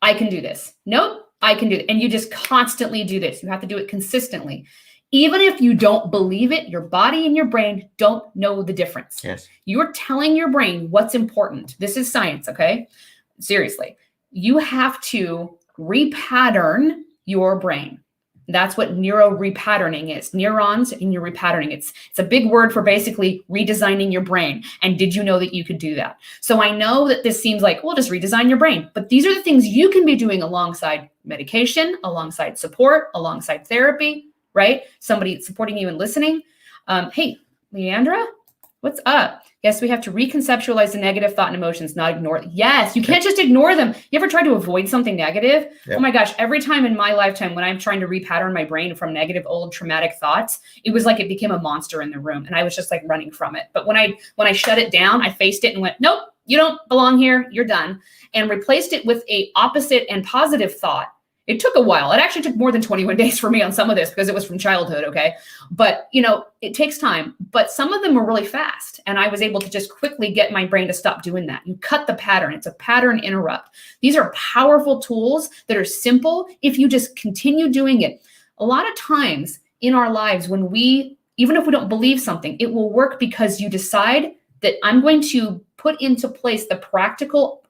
I can do this. Nope, I can do it. And you just constantly do this. You have to do it consistently. Even if you don't believe it, your body and your brain don't know the difference. Yes. You're telling your brain what's important. This is science, okay? Seriously. You have to repattern your brain. That's what neuro repatterning is. Neurons and you're repatterning. It's a big word for basically redesigning your brain. And did you know that you could do that? So I know that this seems like, well, just redesign your brain. But these are the things you can be doing alongside medication, alongside support, alongside therapy, right? Somebody supporting you and listening. Hey, Leandra, what's up? Yes, we have to reconceptualize the negative thought and emotions, not ignore it. Yes, you can't just ignore them. You ever try to avoid something negative? Yep. Oh my gosh, every time in my lifetime when I'm trying to repattern my brain from negative old traumatic thoughts, it was like it became a monster in the room and I was just like running from it. But when I shut it down, I faced it and went, nope, you don't belong here. You're done. And replaced it with a opposite and positive thought. It took a while. It actually took more than 21 days for me on some of this because it was from childhood, okay? But, it takes time. But some of them were really fast. And I was able to just quickly get my brain to stop doing that. You cut the pattern. It's a pattern interrupt. These are powerful tools that are simple if you just continue doing it. A lot of times in our lives when even if we don't believe something, it will work because you decide that I'm going to put into place the practical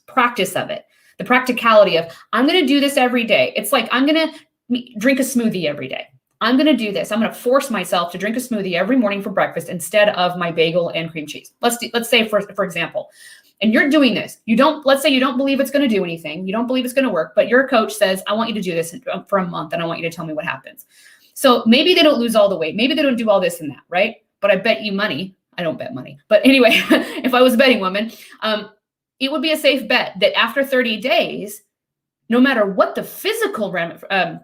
practice of it. The practicality of, I'm going to do this every day. It's like, I'm going to drink a smoothie every day. I'm going to do this. I'm going to force myself to drink a smoothie every morning for breakfast instead of my bagel and cream cheese. Let's say, for example, and you're doing this. Let's say you don't believe it's going to do anything. You don't believe it's going to work, but your coach says, I want you to do this for a month and I want you to tell me what happens. So maybe they don't lose all the weight. Maybe they don't do all this and that, right? But I bet you money. I don't bet money. But anyway, if I was a betting woman, it would be a safe bet that after 30 days, no matter what the physical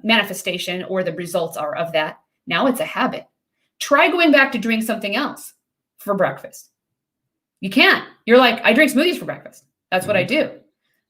manifestation or the results are of that, now it's a habit. Try going back to doing something else for breakfast. You can't. You're like, I drink smoothies for breakfast. That's what I do.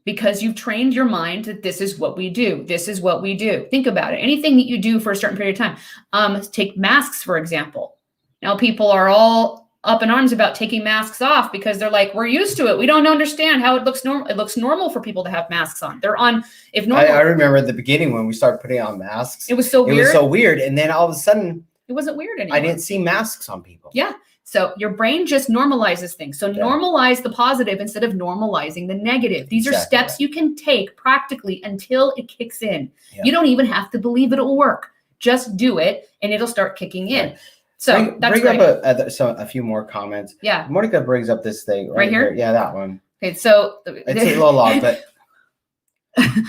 Because you've trained your mind that this is what we do. This is what we do. Think about it. Anything that you do for a certain period of time. Take masks, for example. Now people are all up in arms about taking masks off because they're like, we're used to it. We don't understand how it looks normal. It looks normal for people to have masks on. They're on, if normal. I remember at the beginning when we started putting on masks. It was so weird. It was so weird. And then all of a sudden. It wasn't weird anymore. I didn't see masks on people. Yeah. So your brain just normalizes things. So normalize the positive instead of normalizing the negative. These are steps you can take practically until it kicks in. Yeah. You don't even have to believe it'll work. Just do it and it'll start kicking in. Right. So that's bring up a few more comments. Yeah. Monica brings up this thing right here. Yeah, that one. Okay, so it's a little long, but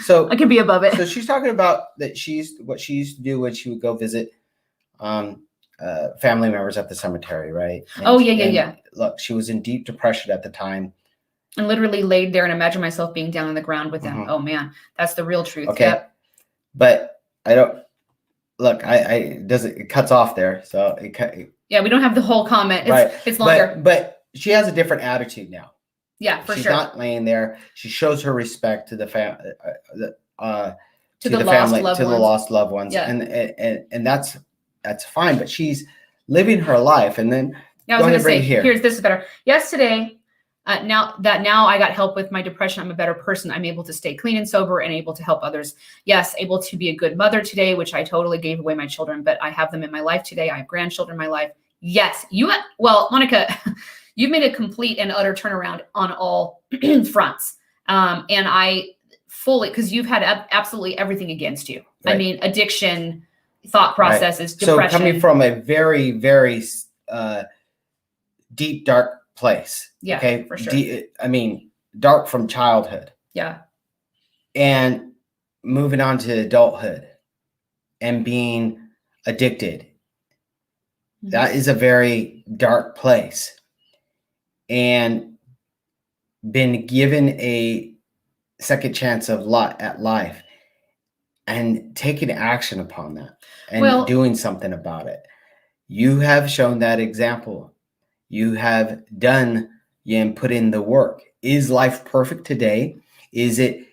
so I could be above it. So she's talking about that what she used to do when she would go visit family members at the cemetery, right? And, yeah. Look, she was in deep depression at the time. And literally laid there and imagine myself being down on the ground with them. Mm-hmm. Oh man, that's the real truth. Okay. Yep. But I don't. Look, it cuts off there. So yeah, we don't have the whole comment. It's longer. But she has a different attitude now. Yeah, for She's sure. She's not laying there. She shows her respect to the family, to the lost loved ones. Yeah. And that's fine. But she's living her life. And then I was going to say, this is better. Yesterday, now I got help with my depression. I'm a better person. I'm able to stay clean and sober and able to help others. Yes, able to be a good mother today, which I totally gave away my children, but I have them in my life today. I have grandchildren in my life. Yes, Monica, you've made a complete and utter turnaround on all fronts. And I fully, because you've had absolutely everything against you. Right. I mean, addiction, thought processes, depression. So coming from a very, very deep, dark place. Yeah, okay, for sure. Dark from childhood. Yeah. And moving on to adulthood and being addicted. Mm-hmm. That is a very dark place. And been given a second chance at life and taking action upon that and doing something about it. You have shown that example. You have done and put in the work. Is life perfect today? Is it?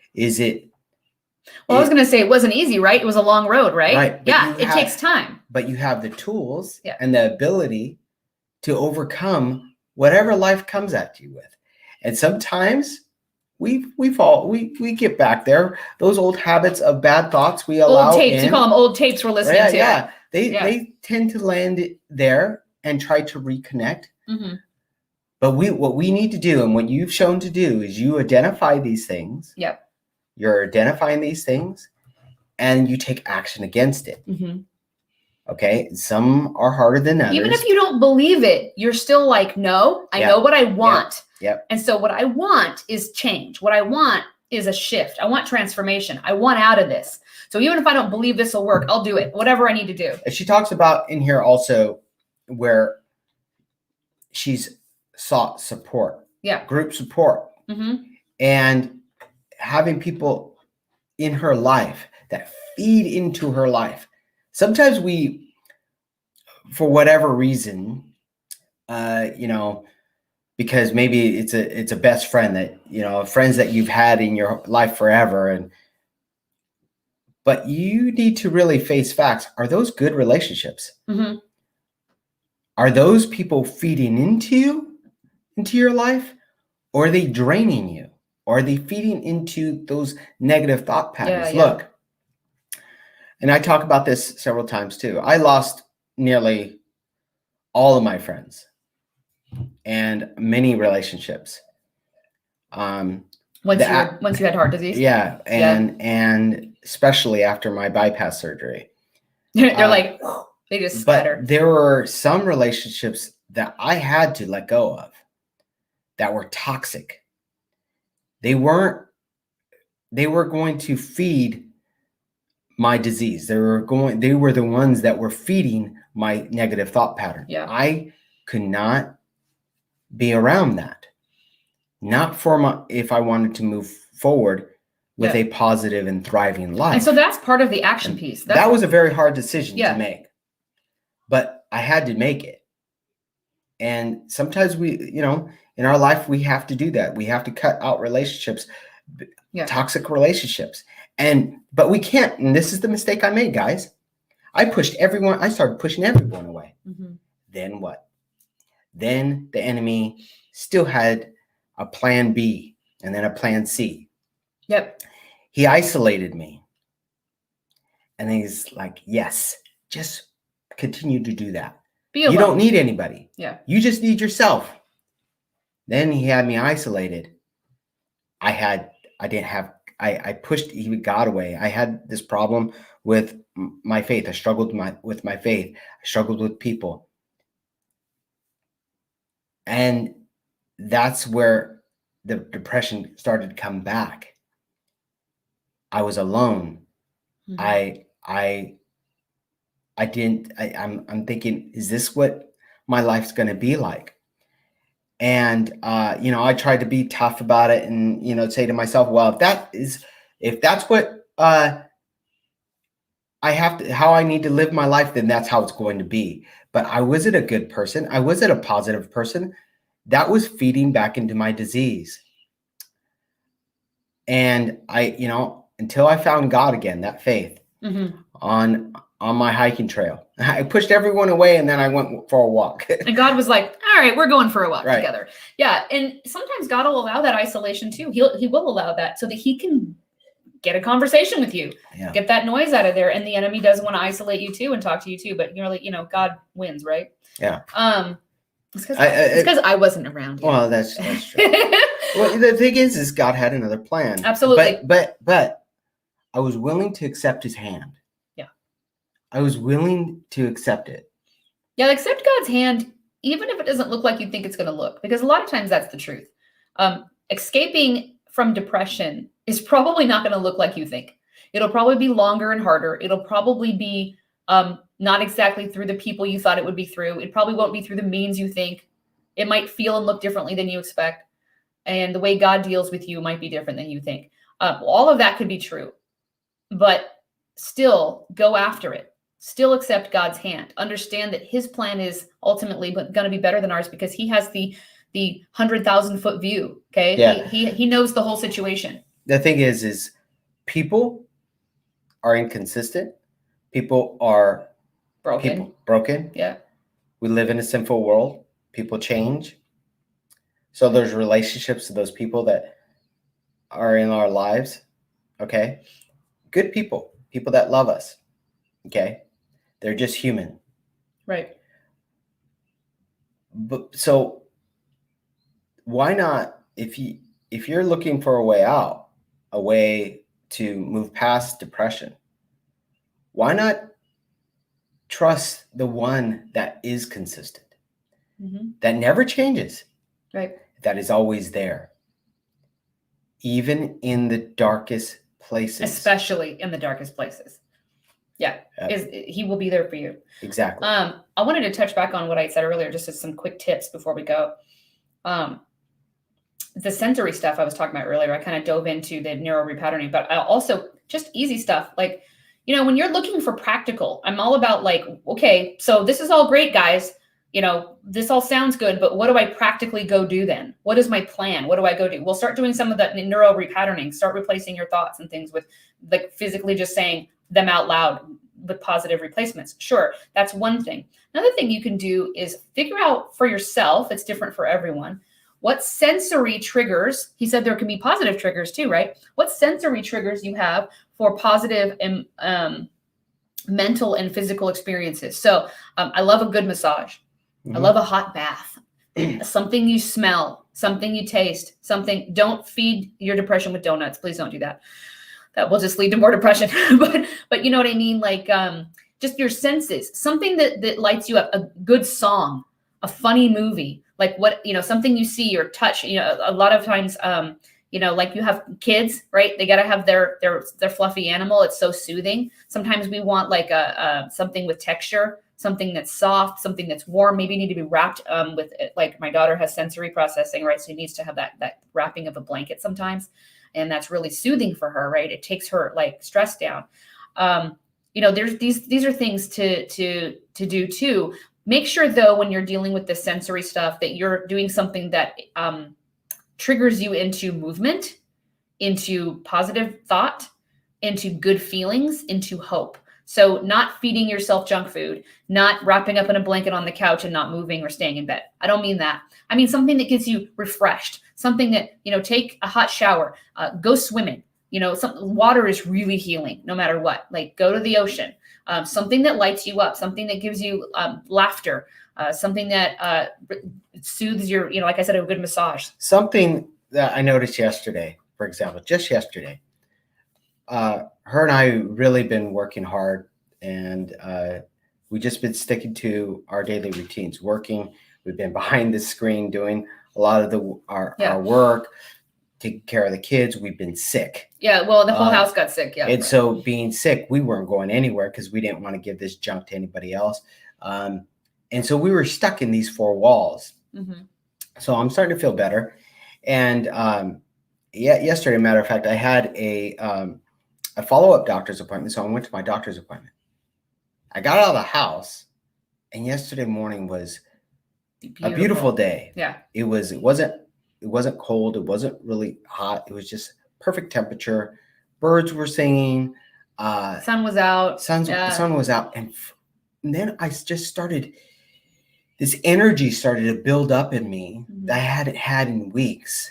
Well, I was going to say it wasn't easy, right? It was a long road, right? Right. Yeah, it takes time. But you have the tools and the ability to overcome whatever life comes at you with. And sometimes we fall, we get back there. Those old habits of bad thoughts we allow. Old tapes, you call them old tapes we're listening to. Yeah. They tend to land there and try to reconnect. Mm-hmm. But what we need to do, and what you've shown to do, is you identify these things. Yep. You're identifying these things, and you take action against it. Mm-hmm. Okay. Some are harder than others. Even if you don't believe it, you're still like, no, I know what I want. Yep. And so what I want is change. What I want is a shift. I want transformation. I want out of this. So even if I don't believe this will work, I'll do it, whatever I need to do. She talks about in here also where she's sought support. Yeah. Group support. Mm-hmm. And having people in her life that feed into her life. Sometimes we, for whatever reason, because maybe it's a best friend that, friends that you've had in your life forever. But you need to really face facts. Are those good relationships? Mm-hmm. Are those people feeding into your life? Or are they draining you? Or are they feeding into those negative thought patterns? Yeah. Look, and I talk about this several times too. I lost nearly all of my friends and many relationships. Once you had heart disease. Yeah, and especially after my bypass surgery. They're like, they just scatter. But there were some relationships that I had to let go of that were toxic. They were going to feed my disease. They were the ones that were feeding my negative thought pattern. Yeah. I could not be around that. Not if I wanted to move forward with a positive and thriving life. And so that's part of the action piece. That was a very hard decision to make. But I had to make it. And sometimes we, in our life, we have to do that. We have to cut out relationships, toxic relationships. But we can't. And this is the mistake I made, guys. I started pushing everyone away. Mm-hmm. Then what? Then the enemy still had a plan B and then a plan C. Yep. He isolated me. And he's like, yes, just continue to do that. You don't need anybody. Yeah. You just need yourself. Then he had me isolated. I pushed even God away. I had this problem with my faith. I struggled with my faith. I struggled with people. And that's where the depression started to come back. I was alone. Mm-hmm. I'm thinking, is this what my life's going to be like? And, I tried to be tough about it and, say to myself, well, if that's what, how I need to live my life, then that's how it's going to be. But I wasn't a good person. I wasn't a positive person. That was feeding back into my disease. And until I found God again, that faith mm-hmm. on my hiking trail, I pushed everyone away and then I went for a walk. And God was like, all right, we're going for a walk together. Yeah. And sometimes God will allow that isolation too. He will allow that so that he can get a conversation with you, get that noise out of there. And the enemy doesn't want to isolate you too and talk to you too, but God wins, right? Yeah. It's because I wasn't around yet. Well, that's true. Well, the thing is God had another plan. Absolutely. But I was willing to accept his hand. Yeah. I was willing to accept it. Yeah, accept God's hand, even if it doesn't look like you think it's going to look, because a lot of times that's the truth. Escaping from depression is probably not going to look like you think. It'll probably be longer and harder. It'll probably be not exactly through the people you thought it would be through. It probably won't be through the means you think. It might feel and look differently than you expect. And the way God deals with you might be different than you think. All of that could be true, but still go after it. Still accept God's hand. Understand that his plan is ultimately going to be better than ours because he has the 100,000-foot view. Okay. Yeah. He knows the whole situation. The thing is people are inconsistent. People are broken. Yeah. We live in a sinful world. People change. So there's relationships to those people that are in our lives. Okay. Good people that love us. Okay. They're just human. Right. But so why not, if you're looking for a way out, a way to move past depression, Why not trust the one that is consistent, that never changes, Right. that is always there, even in the darkest places. Especially in the darkest places. Yeah, he will be there for you. Exactly. I wanted to touch back on what I said earlier, just as some quick tips before we go. The sensory stuff I was talking about earlier, I kind of dove into the neuro repatterning, but I also just easy stuff. Like, you know, when you're looking for practical, I'm all about like, okay, so this is all great, guys. You know, this all sounds good, but what do I practically go do then? What is my plan? What do I go do? We'll start doing some of the neuro repatterning, start replacing your thoughts and things with like physically just saying them out loud with positive replacements. Sure, that's one thing. Another thing you can do is figure out for yourself, it's different for everyone, what sensory triggers, he said there can be positive triggers too, right? What sensory triggers you have for positive mental and physical experiences. So I love a good massage. I love a hot bath, something you smell, something you taste, something. Don't feed your depression with donuts. Please don't do that. That will just lead to more depression. but you know what I mean? Like just your senses, something that lights you up, a good song, a funny movie, like what, you know, something you see or touch. You know, a lot of times, you know, like you have kids, right? They got to have their fluffy animal. It's so soothing. Sometimes we want like something with texture, something that's soft, something that's warm. Maybe you need to be wrapped with it. Like my daughter has sensory processing, right? So she needs to have that wrapping of a blanket sometimes. And that's really soothing for her, right? It takes her like stress down. You know, there's these are things to do too. Make sure though, when you're dealing with the sensory stuff, that you're doing something that triggers you into movement, into positive thought, into good feelings, into hope. So not feeding yourself junk food, not wrapping up in a blanket on the couch and not moving or staying in bed. I don't mean that. I mean something that gets you refreshed, something that, you know, take a hot shower, go swimming. You know, water is really healing no matter what. Like go to the ocean, something that lights you up, something that gives you laughter, something that soothes your, you know, like I said, a good massage. Something that I noticed yesterday, for example, just yesterday, her and I really been working hard, and we just been sticking to our daily routines, working. We've been behind the screen doing a lot of our work, taking care of the kids. We've been sick. Yeah, well, the whole house got sick. Yeah. And so being sick, we weren't going anywhere because we didn't want to give this junk to anybody else. And so we were stuck in these four walls. So I'm starting to feel better. And yesterday, matter of fact, I had a follow-up doctor's appointment. So I went to my doctor's appointment. I got out of the house, and yesterday morning was a beautiful day. Yeah. It wasn't cold. It wasn't really hot. It was just perfect temperature. Birds were singing. Sun was out. The sun was out. And then I just started, this energy started to build up in me that I hadn't had in weeks.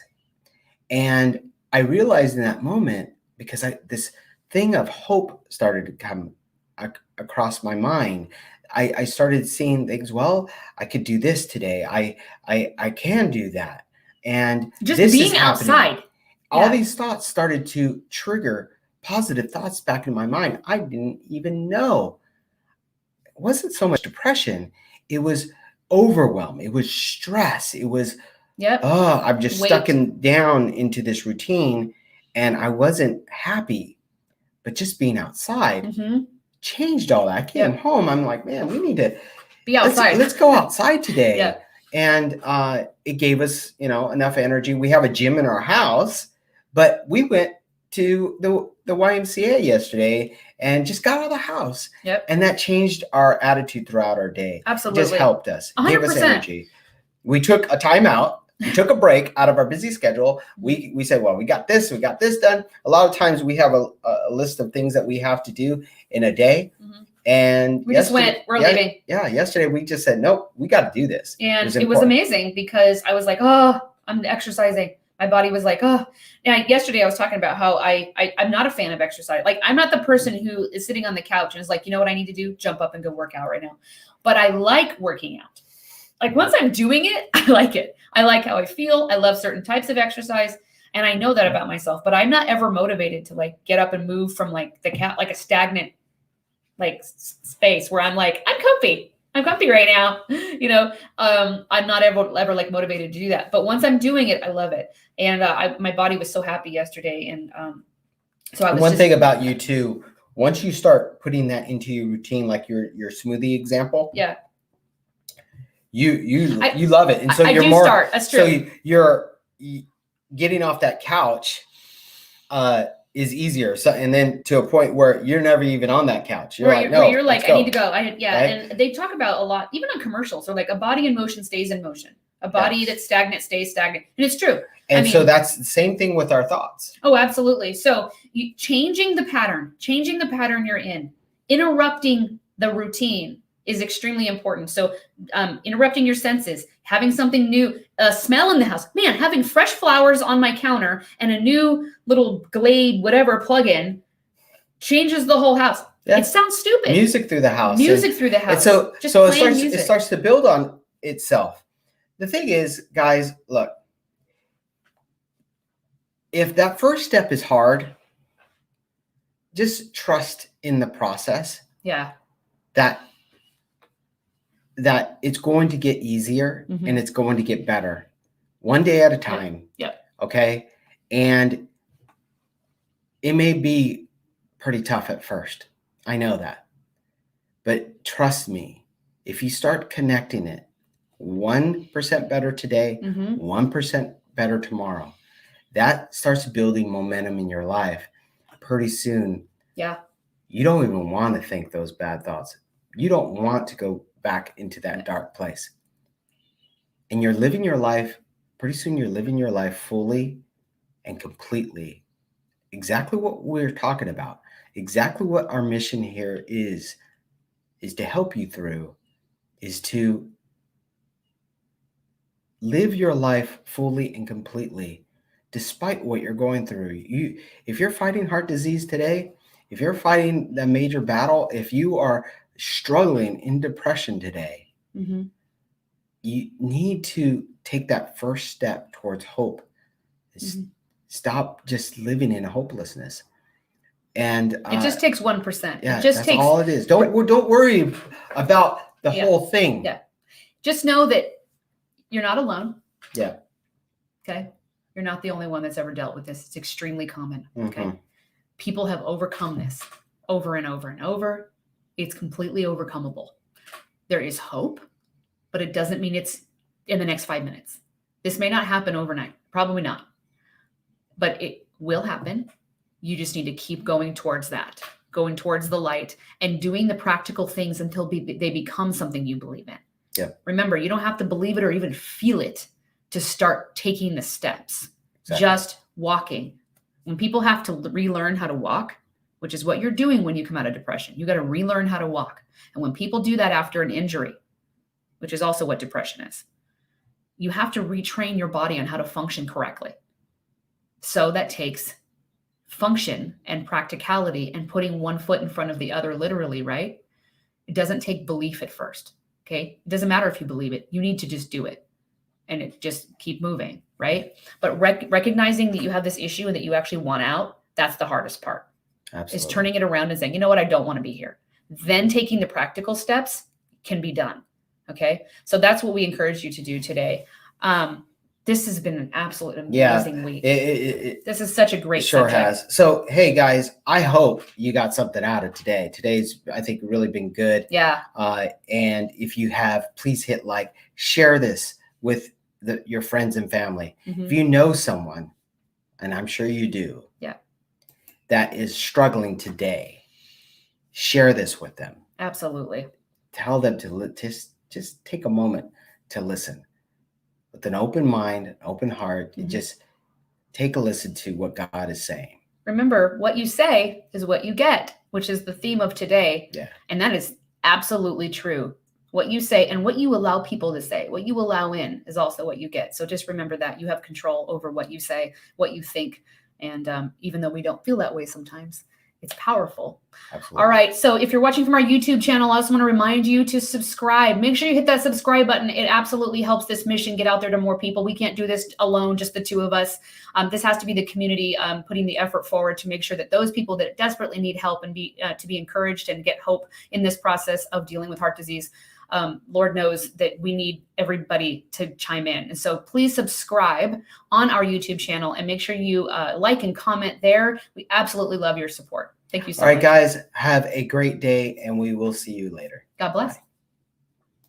And I realized in that moment, because this thing of hope started to come across my mind. I started seeing things. Well, I could do this today. I can do that. And just this being is happening. outside. All these thoughts started to trigger positive thoughts back in my mind. I didn't even know. It wasn't so much depression. It was overwhelm. It was stress. It was, I'm just stuck down into this routine, and I wasn't happy. But just being outside changed all that. I came home. I'm like, man, we need to be outside. Let's go outside today. And it gave us, enough energy. We have a gym in our house, but we went to the YMCA yesterday and just got out of the house. And that changed our attitude throughout our day. Absolutely. It just helped us. 100%. Gave us energy. We took a timeout. We took a break out of our busy schedule. We said, well, we got this done. A lot of times we have a list of things that we have to do in a day. And we just went, we're leaving. Yeah. Yesterday we just said, nope, we got to do this. And it was amazing because I was like, oh, I'm exercising. My body was like, oh. And yesterday I was talking about how I'm not a fan of exercise. Like I'm not the person who is sitting on the couch and is like, you know what I need to do? Jump up and go work out right now. But I like working out. Like once I'm doing it, I like it. I like how I feel. I love certain types of exercise. And I know that about myself, but I'm not ever motivated to like get up and move from like the cat, like a stagnant space where I'm like, I'm comfy right now. I'm not ever like motivated to do that. But once I'm doing it, I love it. And my body was so happy yesterday. And so I was one thing about you too, once you start putting that into your routine, like your smoothie example, yeah, you love it. And so I you're do more, start. That's true. so you're getting off that couch, is easier. So, and then to a point where you're never even on that couch. You're like, no, you're like, I need to go. Right? And they talk about a lot, even on commercials. They're like, a body in motion stays in motion. A body that's stagnant stays stagnant. And it's true. And so that's the same thing with our thoughts. Oh, absolutely. So changing the pattern you're in, interrupting the routine is extremely important. So interrupting your senses, having something new, smell in the house. Man, having fresh flowers on my counter and a new little Glade, whatever plug-in changes the whole house. Yeah. It sounds stupid. Music through the house. And so it starts to build on itself. The thing is, guys, look, if that first step is hard, just trust in the process. Yeah. That it's going to get easier and it's going to get better one day at a time. Yeah. Okay. And it may be pretty tough at first. I know that. But trust me, if you start connecting it 1% better today, 1% better tomorrow, that starts building momentum in your life. Pretty soon, you don't even want to think those bad thoughts. You don't want to go back into that dark place. And you're living your life, pretty soon you're living your life fully and completely. Exactly what we're talking about. Exactly what our mission here is to help you through, is to live your life fully and completely, despite what you're going through. If you're fighting heart disease today, if you're fighting a major battle, if you are struggling in depression today, you need to take that first step towards hope. Stop just living in hopelessness. And it just takes 1%. Yeah, that's all it is. Don't worry about the whole thing. Yeah. Just know that you're not alone. Yeah. Okay. You're not the only one that's ever dealt with this. It's extremely common. Okay. People have overcome this over and over and over. It's completely overcomeable. There is hope, but it doesn't mean it's in the next 5 minutes. This may not happen overnight. Probably not. But it will happen. You just need to keep going towards that, going towards the light and doing the practical things until they become something you believe in. Yeah. Remember, you don't have to believe it or even feel it to start taking the steps. Exactly. Just walking. When people have to relearn how to walk, which is what you're doing when you come out of depression, you got to relearn how to walk. And when people do that after an injury, which is also what depression is, you have to retrain your body on how to function correctly. So that takes function and practicality and putting one foot in front of the other, literally, right? It doesn't take belief at first. Okay. It doesn't matter if you believe it. You need to just do it and it just keep moving. Right. But recognizing that you have this issue and that you actually want out, that's the hardest part. Absolutely. Is turning it around and saying, you know what? I don't want to be here. Then taking the practical steps can be done. Okay. So that's what we encourage you to do today. This has been an absolute amazing week. This is such a great subject. Has. So, hey guys, I hope you got something out of today. Today's, I think, really been good. Yeah. And if you have, please hit like, share this with your friends and family. If you know someone, and I'm sure you do, that is struggling today, share this with them. Absolutely. Tell them to just take a moment to listen. With an open mind, an open heart, you just take a listen to what God is saying. Remember, what you say is what you get, which is the theme of today. Yeah. And that is absolutely true. What you say and what you allow people to say, what you allow in is also what you get. So just remember that you have control over what you say, what you think. And even though we don't feel that way sometimes, It's powerful. Absolutely. All right. So if you're watching from our YouTube channel, I also want to remind you to subscribe. Make sure you hit that subscribe button. It absolutely helps this mission get out there to more people. We can't do this alone, just the two of us. This has to be the community putting the effort forward to make sure that those people that desperately need help and to be encouraged and get hope in this process of dealing with heart disease. Lord knows that we need everybody to chime in. And so please subscribe on our YouTube channel and make sure you like and comment there. We absolutely love your support. Thank you so much. All right, guys, have a great day, and we will see you later. God bless. Bye.